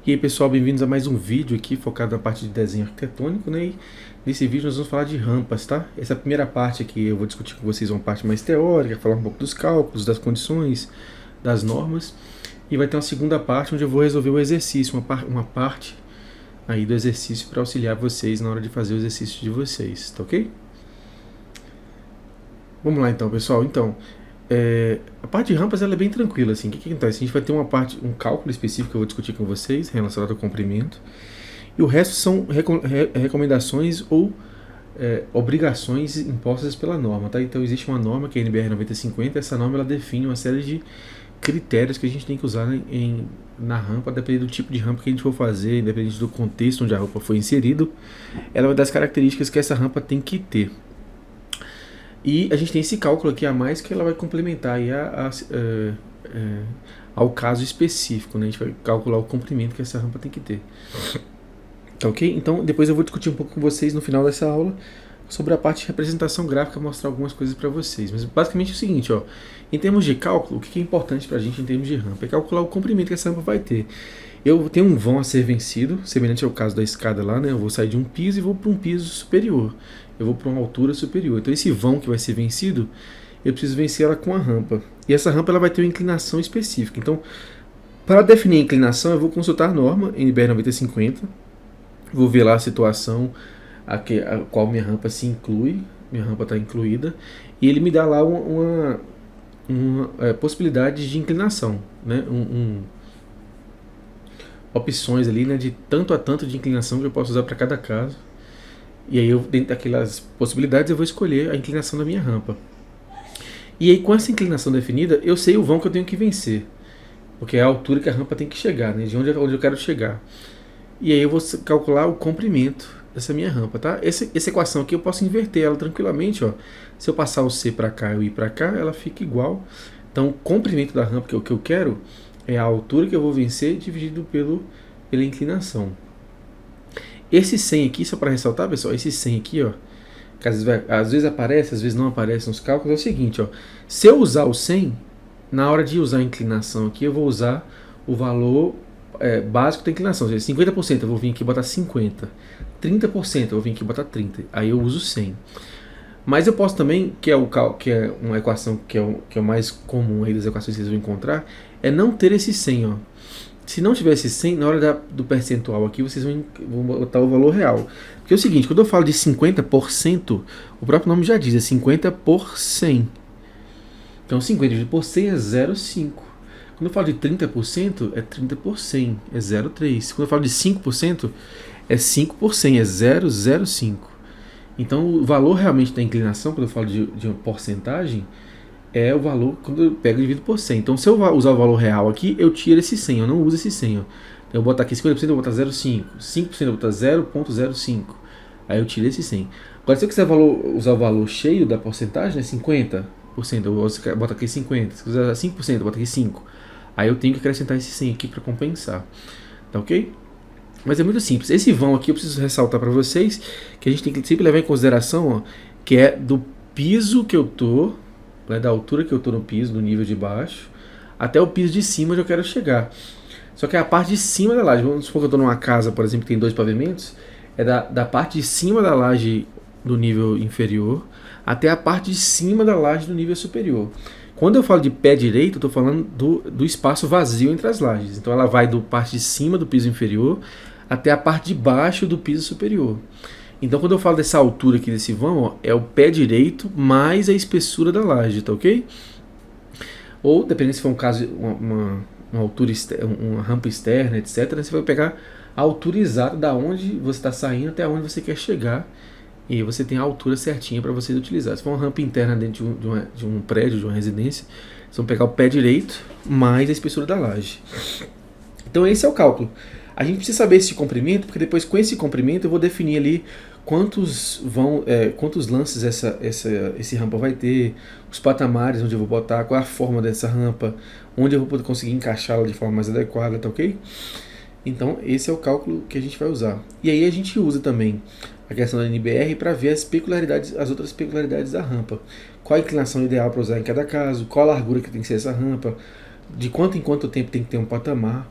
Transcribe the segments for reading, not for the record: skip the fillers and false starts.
E aí pessoal, bem-vindos a mais um vídeo aqui focado na parte de desenho arquitetônico, né? E nesse vídeo nós vamos falar de rampas, tá? Essa primeira parte aqui eu vou discutir com vocês uma parte mais teórica, falar um pouco dos cálculos, das condições, das normas. E vai ter uma segunda parte onde eu vou resolver o exercício, uma parte aí do exercício para auxiliar vocês na hora de fazer o exercício de vocês, tá ok? Vamos lá então, pessoal. Então, a parte de rampas ela é bem tranquila, assim. O que acontece? A gente vai ter uma parte, um cálculo específico que eu vou discutir com vocês relacionado ao comprimento. E o resto são recomendações ou obrigações impostas pela norma, tá? Então existe uma norma que é a NBR 9050. Essa norma ela define uma série de critérios que a gente tem que usar na rampa, dependendo do tipo de rampa que a gente for fazer, independente do contexto onde a rampa foi inserido. Ela é uma das características que essa rampa tem que ter. E a gente tem esse cálculo aqui a mais que ela vai complementar aí ao caso específico, né? A gente vai calcular o comprimento que essa rampa tem que ter. Tá ok? Então depois eu vou discutir um pouco com vocês no final dessa aula sobre a parte de representação gráfica, mostrar algumas coisas para vocês. Mas basicamente é o seguinte, ó, em termos de cálculo, o que é importante para a gente em termos de rampa? É calcular o comprimento que essa rampa vai ter. Eu tenho um vão a ser vencido, semelhante ao caso da escada lá, né? Eu vou sair de um piso e vou para um piso superior. Eu vou para uma altura superior. Então esse vão que vai ser vencido, eu preciso vencer ela com a rampa. E essa rampa ela vai ter uma inclinação específica. Então, para definir a inclinação, eu vou consultar a norma NBR 9050. Vou ver lá a situação a qual minha rampa se inclui. Minha rampa está incluída. E ele me dá lá uma possibilidade de inclinação, né? Opções ali, né, de tanto a tanto de inclinação que eu posso usar para cada caso. E aí, dentro daquelas possibilidades, eu vou escolher a inclinação da minha rampa. E aí, com essa inclinação definida, eu sei o vão que eu tenho que vencer. Porque é a altura que a rampa tem que chegar, né, de onde eu quero chegar. E aí eu vou calcular o comprimento dessa minha rampa, tá? Essa equação aqui eu posso inverter ela tranquilamente, ó. Se eu passar o C para cá e o I para cá, ela fica igual. Então, o comprimento da rampa que eu quero é a altura que eu vou vencer dividido pela inclinação. Esse 100 aqui, só para ressaltar, pessoal, esse 100 aqui, ó, que às vezes aparece, às vezes não aparece nos cálculos, é o seguinte, ó. Se eu usar o 100, na hora de usar a inclinação aqui, eu vou usar o valor básico da inclinação. Ou seja, 50% eu vou vir aqui e botar 50. 30% eu vou vir aqui e botar 30. Aí eu uso 100. Mas eu posso também, que é uma equação que é o mais comum aí das equações que vocês vão encontrar, é não ter esse 100, ó. Se não tiver esse 100, na hora do percentual aqui, vocês vão botar o valor real. Porque é o seguinte, quando eu falo de 50%, o próprio nome já diz, é 50 por 100. Então 50 dividido por 100 é 0,5. Quando eu falo de 30%, é 30 por 100, é 0,3. Quando eu falo de 5%, é 5 por 100, é 0,05. Então o valor realmente da inclinação, quando eu falo de uma porcentagem, é o valor quando eu pego e divido por 100. Então se eu usar o valor real aqui, eu tiro esse 100, eu não uso esse 100. Ó. Então, eu botar aqui 50%, eu vou botar 0,5. 5% eu vou botar 0,05. Aí eu tiro esse 100. Agora se eu quiser usar o valor cheio da porcentagem, é 50%, eu boto aqui 50%. Se quiser 5%, eu boto aqui 5%. Aí eu tenho que acrescentar esse 100 aqui para compensar. Tá ok? Mas é muito simples. Esse vão aqui eu preciso ressaltar para vocês que a gente tem que sempre levar em consideração, ó, que é do piso que eu tô, né, da altura que eu tô no piso, do nível de baixo, até o piso de cima onde eu quero chegar. Só que é a parte de cima da laje. Vamos supor que eu tô numa casa, por exemplo, que tem 2 pavimentos, é da parte de cima da laje do nível inferior até a parte de cima da laje do nível superior. Quando eu falo de pé direito, eu estou falando do espaço vazio entre as lajes. Então ela vai do parte de cima do piso inferior até a parte de baixo do piso superior. Então quando eu falo dessa altura aqui desse vão, ó, é o pé direito mais a espessura da laje, tá ok? Ou, dependendo se for um caso, uma altura uma rampa externa, etc., você vai pegar a altura exata da onde você está saindo até onde você quer chegar. E aí você tem a altura certinha para vocês utilizar. Se for uma rampa interna dentro de um prédio, de uma residência, vocês vão pegar o pé direito mais a espessura da laje. Então esse é o cálculo. A gente precisa saber esse comprimento, porque depois com esse comprimento eu vou definir ali quantos lances esse rampa vai ter, os patamares onde eu vou botar, qual é a forma dessa rampa, onde eu vou poder conseguir encaixá-la de forma mais adequada, tá ok? Então esse é o cálculo que a gente vai usar. E aí a gente usa também a questão da NBR para ver as outras peculiaridades da rampa. Qual a inclinação ideal para usar em cada caso, qual a largura que tem que ser essa rampa, de quanto em quanto tempo tem que ter um patamar,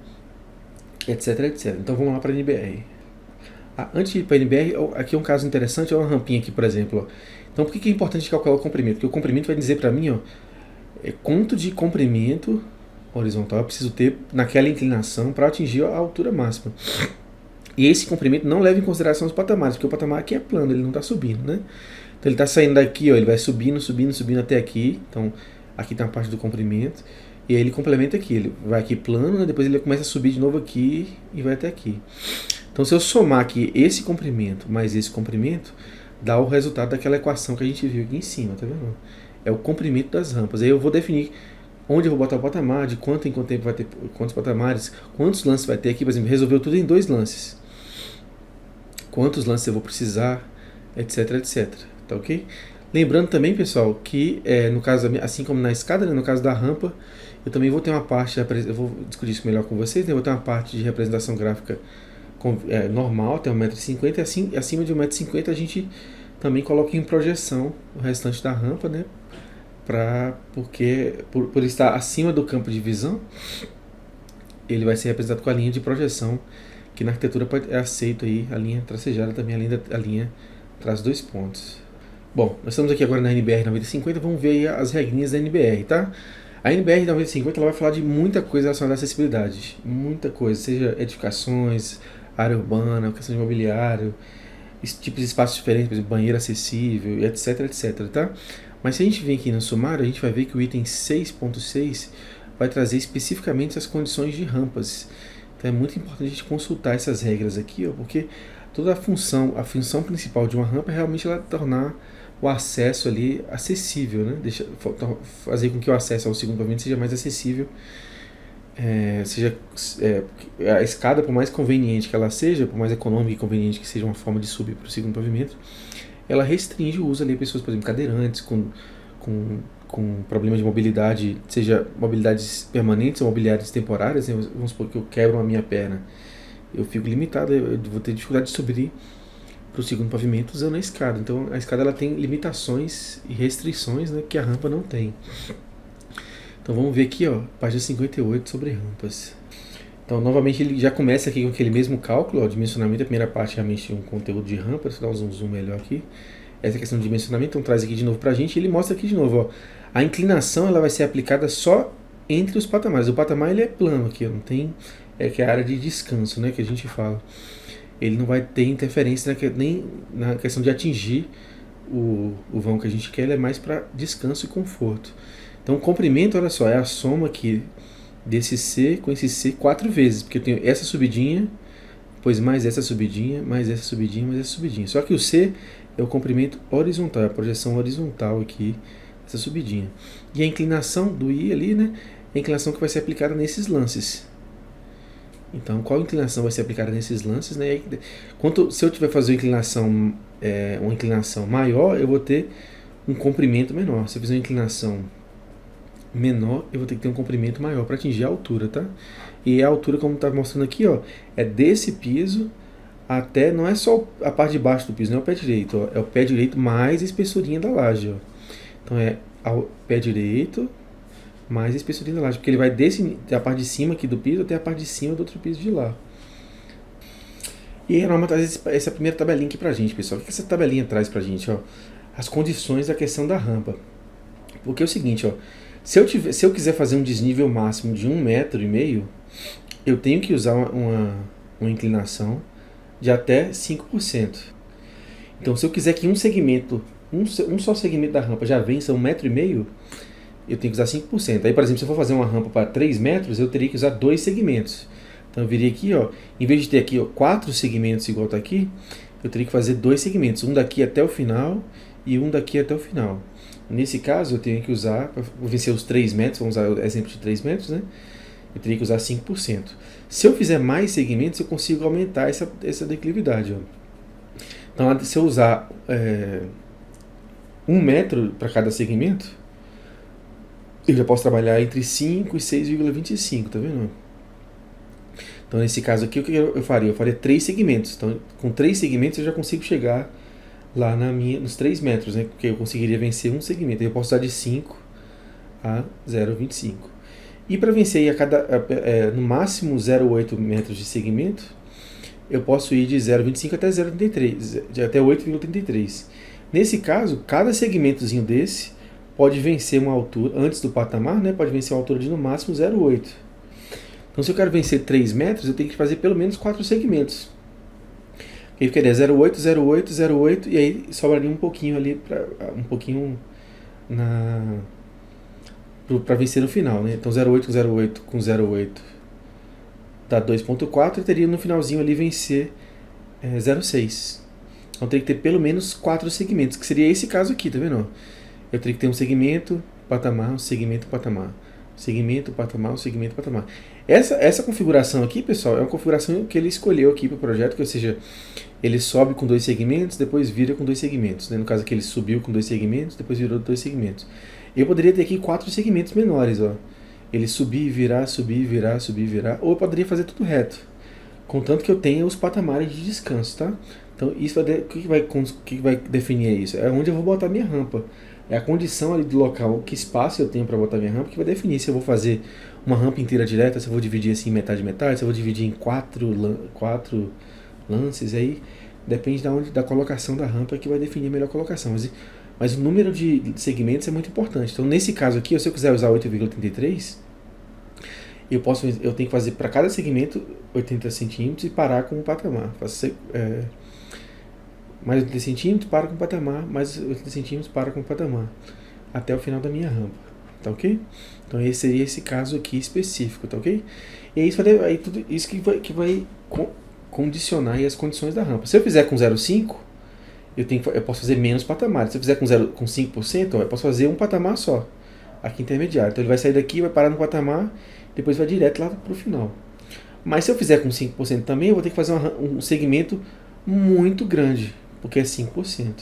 etc, etc. Então vamos lá para a NBR. Antes de ir para a NBR, aqui é um caso interessante, olha uma rampinha aqui, por exemplo. Ó. Então por que é importante calcular o comprimento? Porque o comprimento vai dizer para mim, ó, quanto de comprimento horizontal eu preciso ter naquela inclinação para atingir a altura máxima. E esse comprimento não leva em consideração os patamares, porque o patamar aqui é plano, ele não está subindo, né? Então ele está saindo daqui, ó, ele vai subindo, subindo, subindo até aqui. Então aqui tem a parte do comprimento. E aí ele complementa aqui, ele vai aqui plano, né? Depois ele começa a subir de novo aqui e vai até aqui. Então se eu somar aqui esse comprimento mais esse comprimento, dá o resultado daquela equação que a gente viu aqui em cima, tá vendo? É o comprimento das rampas. Aí eu vou definir onde eu vou botar o patamar, de quanto em quanto tempo vai ter, quantos patamares, quantos lances vai ter aqui, por exemplo, resolveu tudo em 2 lances. Quantos lances eu vou precisar, etc, etc. Tá ok? Lembrando também, pessoal, que no caso, assim como na escada, né, no caso da rampa, eu também vou ter uma parte, eu vou discutir isso melhor com vocês, né, eu vou ter uma parte de representação gráfica normal, até 1,50 m, e assim, acima de 1,50 m a gente também coloca em projeção o restante da rampa, né, porque por estar acima do campo de visão, ele vai ser representado com a linha de projeção, que na arquitetura é aceito aí, a linha tracejada também, a linha traz 2 pontos. Bom, nós estamos aqui agora na NBR 9050, vamos ver aí as regrinhas da NBR, tá? A NBR 9050 ela vai falar de muita coisa relacionada à acessibilidade, muita coisa, seja edificações, área urbana, questão de mobiliário, tipos de espaços diferentes, por exemplo, banheiro acessível, etc, etc, tá? Mas se a gente vir aqui no sumário, a gente vai ver que o item 6.6 vai trazer especificamente as condições de rampas. Então é muito importante a gente consultar essas regras aqui, ó, porque toda a função principal de uma rampa é realmente ela tornar o acesso ali acessível, né? Fazer com que o acesso ao segundo pavimento seja mais acessível, a escada, por mais conveniente que ela seja, por mais econômica e conveniente que seja uma forma de subir para o segundo pavimento, ela restringe o uso ali a pessoas, por exemplo, cadeirantes, com problemas de mobilidade, seja mobilidades permanentes ou mobilidades temporárias, né? Vamos supor que eu quebro a minha perna, eu fico limitado, eu vou ter dificuldade de subir para o segundo pavimento usando a escada. Então a escada ela tem limitações e restrições, né, que a rampa não tem. Então vamos ver aqui, ó, página 58 sobre rampas. Então novamente ele já começa aqui com aquele mesmo cálculo, ó, dimensionamento. A primeira parte realmente um conteúdo de rampa, deixa eu dar um zoom melhor aqui. Essa questão de dimensionamento, então traz aqui de novo pra gente, ele mostra aqui de novo, ó, a inclinação ela vai ser aplicada só entre os patamares. O patamar ele é plano aqui, ó, não tem, que é a área de descanso, né, que a gente fala. Ele não vai ter interferência nem na questão de atingir o vão que a gente quer, ele é mais para descanso e conforto. Então o comprimento, olha só, é a soma aqui desse C com esse C 4 vezes, porque eu tenho essa subidinha, depois mais essa subidinha, mais essa subidinha, mais essa subidinha. Só que o C é o comprimento horizontal, é a projeção horizontal aqui, essa subidinha. E a inclinação do I ali, né, é a inclinação que vai ser aplicada nesses lances. Então, qual inclinação vai ser aplicada nesses lances, né? Se eu tiver fazer uma inclinação maior, eu vou ter um comprimento menor. Se eu fizer uma inclinação menor, eu vou ter que ter um comprimento maior para atingir a altura, tá? E a altura, como está mostrando aqui, ó, é desse piso até, não é só a parte de baixo do piso, não é o pé direito, ó, é o pé direito mais a espessurinha da laje, ó. Então é o pé direito mais a espessurinha da laje, porque ele vai da parte de cima aqui do piso até a parte de cima do outro piso de lá. E a norma traz essa primeira tabelinha aqui pra gente, pessoal. O que essa tabelinha traz pra gente? Ó? As condições da questão da rampa. Porque é o seguinte, ó, se eu quiser fazer um desnível máximo de 1,5 m, eu tenho que usar uma inclinação de até 5%. Então, se eu quiser que um só segmento da rampa já vença 1,5 m, eu tenho que usar 5%. Aí, por exemplo, se eu for fazer uma rampa para 3 metros, eu teria que usar 2 segmentos. Então eu viria aqui, ó, em vez de ter aqui, ó, 4 segmentos igual tá aqui, eu teria que fazer 2 segmentos, um daqui até o final e um daqui até o final. Nesse caso, eu tenho que usar, para vencer os 3 metros, vamos usar o exemplo de 3 metros, né? Eu teria que usar 5%. Se eu fizer mais segmentos, eu consigo aumentar essa declividade, ó. Então, se eu usar 1 metro para cada segmento, eu já posso trabalhar entre 5 e 6,25, tá vendo? Então, nesse caso aqui, o que eu faria? Eu faria 3 segmentos. Então, com 3 segmentos, eu já consigo chegar lá nos 3 metros, né? Porque eu conseguiria vencer um segmento. Eu posso usar de 5 a 0,25. E para vencer aí no máximo 0,8 metros de segmento, eu posso ir de 0,25 até 0,33, até 8,33. Nesse caso, cada segmentozinho desse pode vencer uma altura, antes do patamar, né, pode vencer uma altura de no máximo 0,8. Então se eu quero vencer 3 metros, eu tenho que fazer pelo menos 4 segmentos. Aí ficaria 0,8, 0,8, 0,8, e aí sobraria um pouquinho ali, para vencer no final, né? Então 0,8 com 0,8 com 0,8 dá 2,4 e teria no finalzinho ali vencer 0,6. Então teria que ter pelo menos 4 segmentos, que seria esse caso aqui, tá vendo? Eu teria que ter um segmento, patamar, um segmento, patamar. Segmento, patamar, um segmento, patamar. Essa configuração aqui, pessoal, é uma configuração que ele escolheu aqui para o projeto, que, ou seja, ele sobe com 2 segmentos, depois vira com 2 segmentos. Né? No caso aqui ele subiu com 2 segmentos, depois virou 2 segmentos. Eu poderia ter aqui 4 segmentos menores, ó. Ele subir, virar, subir, virar, subir, virar. Ou eu poderia fazer tudo reto, contanto que eu tenha os patamares de descanso, tá? Então, isso o que vai definir isso? É onde eu vou botar minha rampa. É a condição ali do local, que espaço eu tenho para botar minha rampa, que vai definir se eu vou fazer uma rampa inteira direta, se eu vou dividir assim metade, se eu vou dividir em 4 lances, aí depende da colocação da rampa que vai definir a melhor colocação. Mas o número de segmentos é muito importante. Então, nesse caso aqui, se eu quiser usar 8,33, eu tenho que fazer para cada segmento 80 centímetros e parar com o patamar. Mais 80 centímetros, para com o patamar, mais 80 centímetros, para com o patamar, até o final da minha rampa, tá ok? Então esse seria esse caso aqui específico, tá ok? E aí tudo isso que vai condicionar aí as condições da rampa. Se eu fizer com 0,5, eu posso fazer menos patamares. Se eu fizer com 5%, eu posso fazer um patamar só, aqui intermediário. Então ele vai sair daqui, vai parar no patamar, depois vai direto lá para o final. Mas se eu fizer com 5% também, eu vou ter que fazer um segmento muito grande, porque é 5%.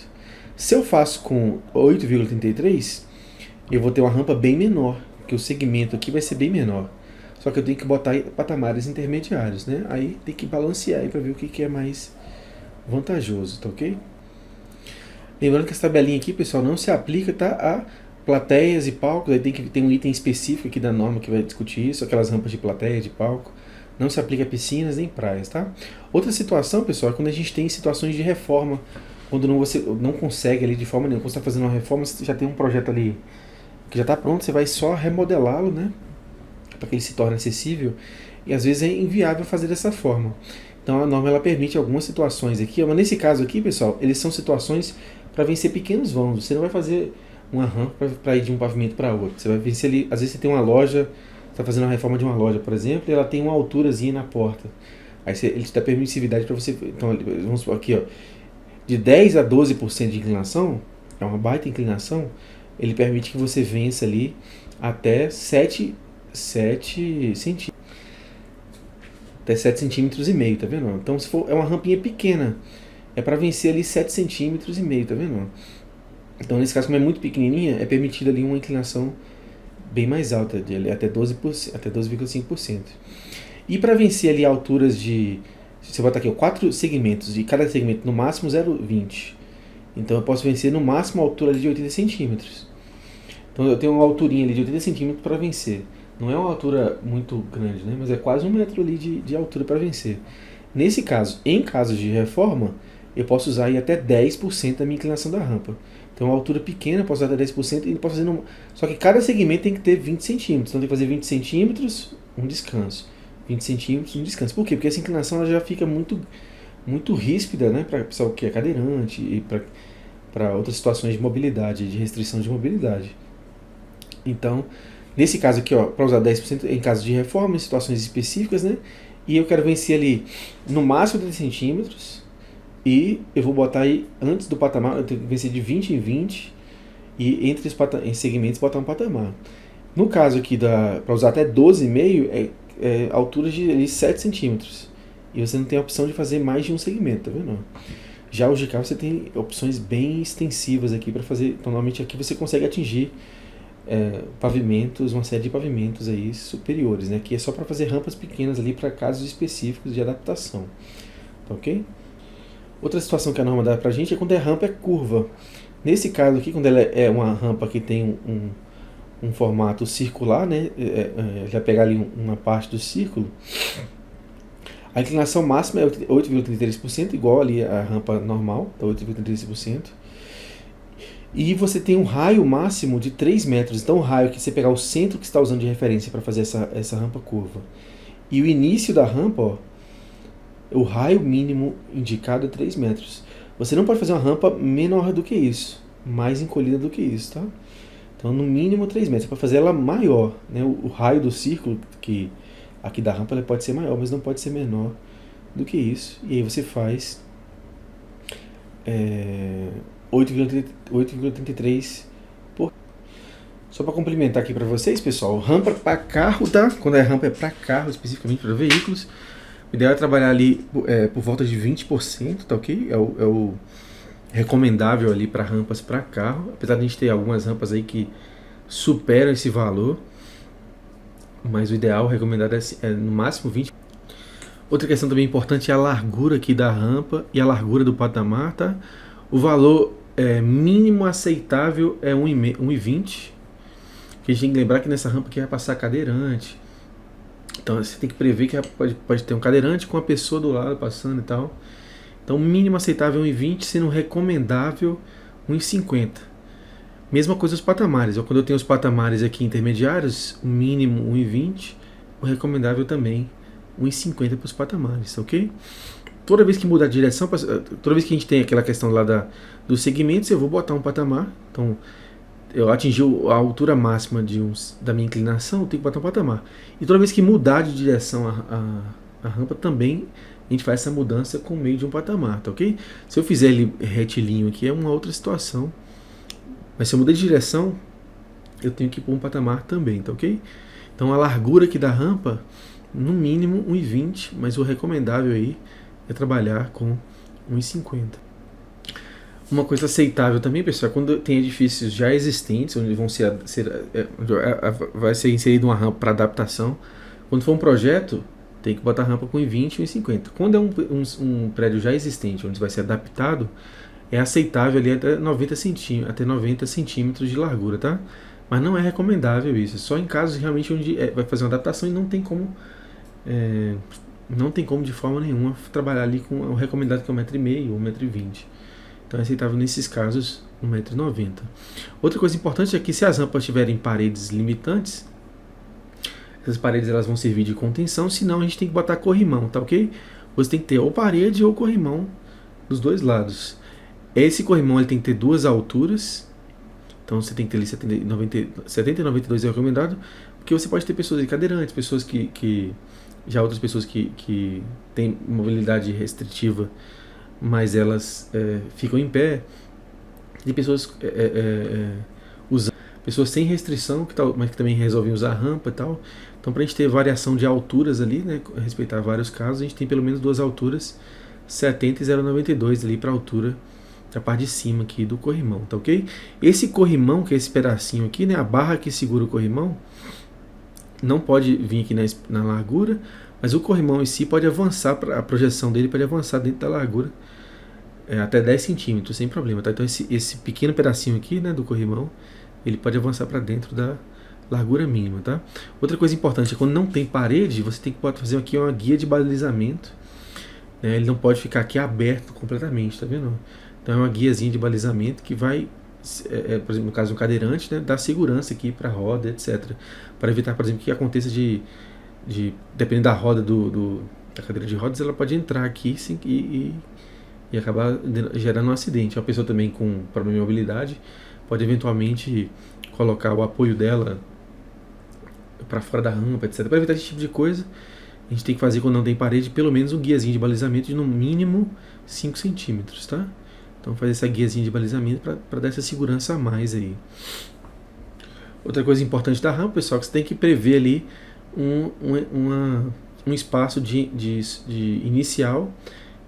Se eu faço com 8,33, eu vou ter uma rampa bem menor, porque o segmento aqui vai ser bem menor. Só que eu tenho que botar patamares intermediários, né? Aí tem que balancear para ver o que é mais vantajoso, tá ok? Lembrando que essa tabelinha aqui, pessoal, não se aplica, tá, a plateias e palcos. Aí tem um item específico aqui da norma que vai discutir isso, aquelas rampas de plateia, de palco. Não se aplica a piscinas nem praias, tá? Outra situação, pessoal, é quando a gente tem situações de reforma, quando você não consegue ali de forma nenhuma, quando você está fazendo uma reforma, você já tem um projeto ali que já está pronto, você vai só remodelá-lo, né? Para que ele se torne acessível, e às vezes é inviável fazer dessa forma. Então a norma ela permite algumas situações aqui, mas nesse caso aqui, pessoal, eles são situações para vencer pequenos vãos. Você não vai fazer uma rampa para ir de um pavimento para outro. Você vai vencer ali, às vezes você tem uma loja, está fazendo a reforma de uma loja, por exemplo, e ela tem uma alturazinha na porta. Aí ele te dá permissividade para você. Então, vamos supor aqui, ó, de 10 a 12% de inclinação, é uma baita inclinação, ele permite que você vença ali até 7 centímetros. Até 7 centímetros e meio, tá vendo? Então, se for, é uma rampinha pequena, é para vencer ali 7 centímetros e meio, tá vendo? Então, nesse caso, como é muito pequenininha, é permitida ali uma inclinação bem mais alta, de até 12%, até 12,5%. E para vencer ali alturas de, se você botar aqui 4 segmentos, de cada segmento no máximo 0,20, então eu posso vencer no máximo a altura ali de 80 centímetros. Então eu tenho uma alturinha ali de 80 centímetros para vencer. Não é uma altura muito grande, né? Mas é quase 1 metro ali de altura para vencer. Nesse caso, em caso de reforma, eu posso usar aí até 10% da minha inclinação da rampa. Então, uma altura pequena, eu posso usar até 10% e posso fazer Só que cada segmento tem que ter 20 centímetros. Então, tem que fazer 20 centímetros, um descanso. 20 centímetros, um descanso. Por quê? Porque essa inclinação ela já fica muito ríspida, né? Para o pessoal que é cadeirante e para outras situações de mobilidade, de restrição de mobilidade. Então, nesse caso aqui, para usar 10% em caso de reforma, em situações específicas, né? E eu quero vencer ali no máximo 30 centímetros. E eu vou botar aí, antes do patamar, eu tenho que vencer de 20 em 20. E entre os segmentos botar um patamar. No caso aqui, para usar até 12,5, é altura de ali, 7 centímetros. E você não tem a opção de fazer mais de um segmento, tá vendo? Já o GK você tem opções bem extensivas aqui para fazer. Então, normalmente aqui você consegue atingir pavimentos, uma série de pavimentos aí superiores, né? Que é só para fazer rampas pequenas ali para casos específicos de adaptação, tá ok? Outra situação que a norma dá pra gente é quando a rampa é curva. Nesse caso aqui, quando ela é uma rampa que tem um formato circular, né? Já pegar ali uma parte do círculo. A inclinação máxima é 8,33%, igual ali a rampa normal, tá 8,33%. E você tem um raio máximo de 3 metros. Então o raio que você pegar o centro que você está usando de referência para fazer essa rampa curva. E o início da rampa, ó, o raio mínimo indicado é 3 metros. Você não pode fazer uma rampa menor do que isso, mais encolhida do que isso, tá? Então no mínimo 3 metros. Para fazer ela maior, né? O raio do círculo que aqui da rampa ela pode ser maior, mas não pode ser menor do que isso. E aí você faz 8,33 por... Só para complementar aqui para vocês, pessoal, rampa para carro, tá? Quando a rampa é para carro, especificamente para veículos, o ideal é trabalhar ali por volta de 20%, tá ok? É o recomendável ali para rampas para carro, apesar de a gente ter algumas rampas aí que superam esse valor, mas o ideal, o recomendado é no máximo 20%. Outra questão também importante é a largura aqui da rampa e a largura do patamar, tá? O valor mínimo aceitável é 1,20. Que a gente tem que lembrar que nessa rampa aqui vai passar cadeirante. Então você tem que prever que pode ter um cadeirante com a pessoa do lado passando e tal. Então o mínimo aceitável é 1,20, sendo recomendável 1,50. Mesma coisa os patamares. Quando eu tenho os patamares aqui intermediários, o mínimo 1,20, o recomendável também 1,50 para os patamares, ok? Toda vez que mudar a direção, toda vez que a gente tem aquela questão lá dos segmentos, eu vou botar um patamar. Então, eu atingi a altura máxima da minha inclinação, eu tenho que botar um patamar. E toda vez que mudar de direção a rampa, também a gente faz essa mudança com o meio de um patamar, tá ok? Se eu fizer ele retilíneo aqui, é uma outra situação. Mas se eu mudar de direção, eu tenho que pôr um patamar também, tá ok? Então, a largura aqui da rampa, no mínimo 1,20, mas o recomendável aí é trabalhar com 1,50. Uma coisa aceitável também, pessoal, quando tem edifícios já existentes, onde vai ser inserido uma rampa para adaptação. Quando for um projeto, tem que botar rampa com 1,20 e 1,50. Quando é um prédio já existente, onde vai ser adaptado, é aceitável ali até 90 centímetros de largura, tá? Mas não é recomendável isso, é só em casos realmente onde vai fazer uma adaptação e não tem como de forma nenhuma trabalhar ali com o recomendado, que é 1,5 m ou 1,20 m. Então é aceitável nesses casos 1,90 m. Outra coisa importante é que se as rampas tiverem paredes limitantes, essas paredes elas vão servir de contenção, senão a gente tem que botar corrimão, tá ok? Você tem que ter ou parede ou corrimão dos dois lados. Esse corrimão ele tem que ter duas alturas, então você tem que ter ali 70 e 92 é recomendado, porque você pode ter pessoas cadeirantes, pessoas já outras pessoas que têm mobilidade restritiva, mas elas ficam em pé, e pessoas pessoas sem restrição, mas que também resolvem usar rampa e tal. Então, para a gente ter variação de alturas ali, né, respeitar vários casos, a gente tem pelo menos duas alturas, 70 e 0,92 ali para a altura da parte de cima aqui do corrimão, tá ok? Esse corrimão, que é esse pedacinho aqui, né, a barra que segura o corrimão, não pode vir aqui na largura, mas o corrimão em si pode avançar, a projeção dele pode avançar dentro da largura até 10 centímetros, sem problema, tá? Então esse pequeno pedacinho aqui, né, do corrimão, ele pode avançar para dentro da largura mínima, tá? Outra coisa importante é quando não tem parede, você tem que fazer aqui uma guia de balizamento, né? Ele não pode ficar aqui aberto completamente, tá vendo? Então é uma guiazinha de balizamento que vai, por exemplo, no caso do cadeirante, né, dar segurança aqui para a roda, etc. Para evitar, por exemplo, que aconteça dependendo da roda da cadeira de rodas, ela pode entrar aqui e acabar gerando um acidente. Uma pessoa também com problema de mobilidade pode eventualmente colocar o apoio dela para fora da rampa, etc. Para evitar esse tipo de coisa, a gente tem que fazer, quando não tem parede, pelo menos um guiazinho de balizamento de no mínimo 5 centímetros, tá? Então fazer essa guiazinha de balizamento para dar essa segurança a mais aí. Outra coisa importante da rampa, pessoal, é que você tem que prever ali um espaço de inicial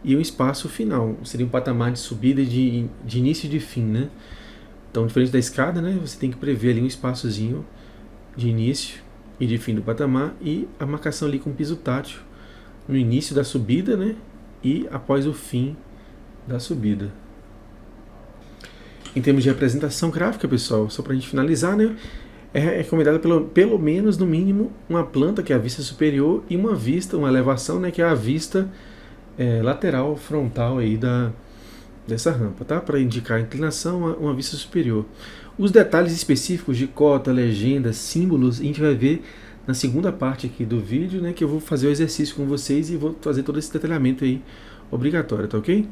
e um espaço final. Seria um patamar de subida de início e de fim, né? Então, diferente da escada, né, você tem que prever ali um espaçozinho de início e de fim do patamar e a marcação ali com piso tátil no início da subida, né, e após o fim da subida. Em termos de representação gráfica, pessoal, só para a gente finalizar, né, É recomendado pelo menos, no mínimo, uma planta, que é a vista superior, e uma vista, uma elevação, né, que é a vista lateral, frontal aí dessa rampa, tá? Para indicar a inclinação, uma vista superior. Os detalhes específicos de cota, legenda, símbolos, a gente vai ver na segunda parte aqui do vídeo, né, que eu vou fazer o exercício com vocês e vou fazer todo esse detalhamento aí obrigatório, tá ok?